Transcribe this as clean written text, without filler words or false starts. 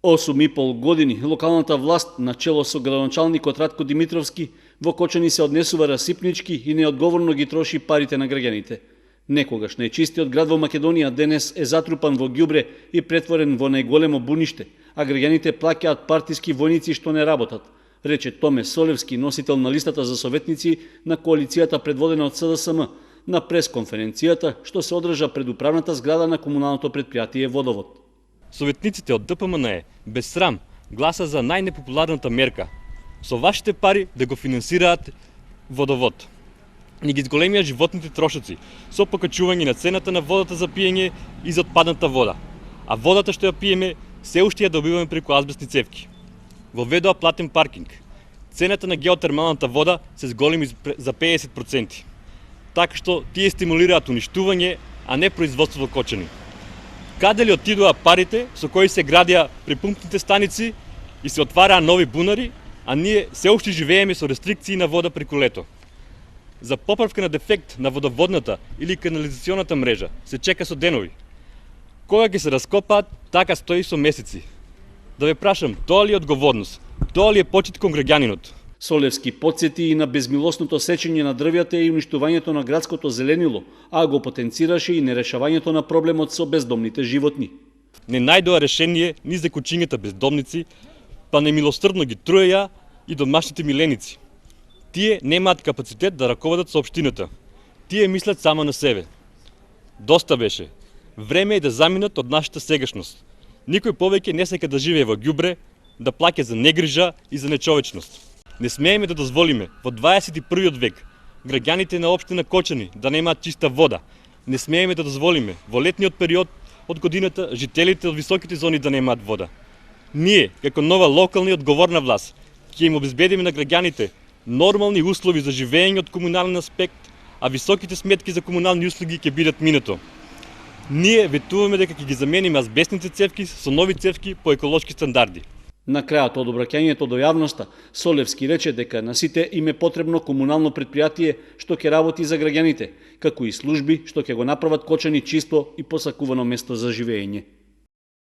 8,5 години локалната власт на чело со градоначалникот Радко Димитровски во Кочани се однесува расипнички и неодговорно ги троши парите на граѓаните. Некогаш најчистиот град во Македонија денес е затрупан во ѓубре и претворен во најголемо буниште, а граѓаните плаќаат партиски војници што не работат, рече Томе Солевски, носител на листата за советници на коалицијата предводена од СДСМ, на пресконференцијата што се одржа пред управната зграда на комуналното предпријатие Водовод. Советниците од ДПМНЕ без срам гласа за најнепопуларната мерка со вашите пари да го финансираат водовод. Ни ги зголемија животните трошоци со покачување на цената на водата за пиење и за отпадната вода, а водата што ја пиеме се уште ја добиваме преку азбестни цевки. Воведоа платен паркинг. Цената на геотермалната вода се зголеми за 50%. Така што тие стимулираат уништување, а не производство во Кочани. Каде ли отидоа парите со кои се градија препумпните станици и се отвараа нови бунари, а ние се уште живееме со рестрикции на вода преку лето. За поправка на дефект на водоводната или канализационната мрежа се чека со денови. Кога ќе се раскопаат, така стои со месеци. Да ве прашам, тоа ли е одговорност? Тоа ли е почит кон граѓанинот? Солевски потсети и на безмилосното сечење на дрвјата и уништувањето на градското зеленило, а го потенцираше и нерешавањето на проблемот со бездомните животни. Не најдоа решение ни за кучињата бездомници, па немилострдно ги труеја и домашните миленици. Тие немаат капацитет да раководат со општината. Тие мислат само на себе. Доста беше. Време е да заминат од нашата сегашност. Никој повеќе не сека да живее во ѓубре, да плаќа за негрижа и за нечовечност. Не смееме да дозволиме во 21. век граѓаните на општина Кочани да немаат чиста вода. Не смееме да дозволиме во летниот период од годината жителите од високите зони да немаат вода. Ние, како нова локална и одговорна власт, ќе им обезбедиме на граѓаните нормални услови за живење од комунален аспект, а високите сметки за комунални услуги ќе бидат минато. Ние ветуваме дека ќе ги замениме азбестните цевки со нови цевки по еколошки стандарди. На крајот од обраќањето до јавноста, Солевски рече дека на сите им е потребно комунално предпријатие што ќе работи за граѓаните, како и служби што ќе го направат Кочани чисто и посакувано место за живење.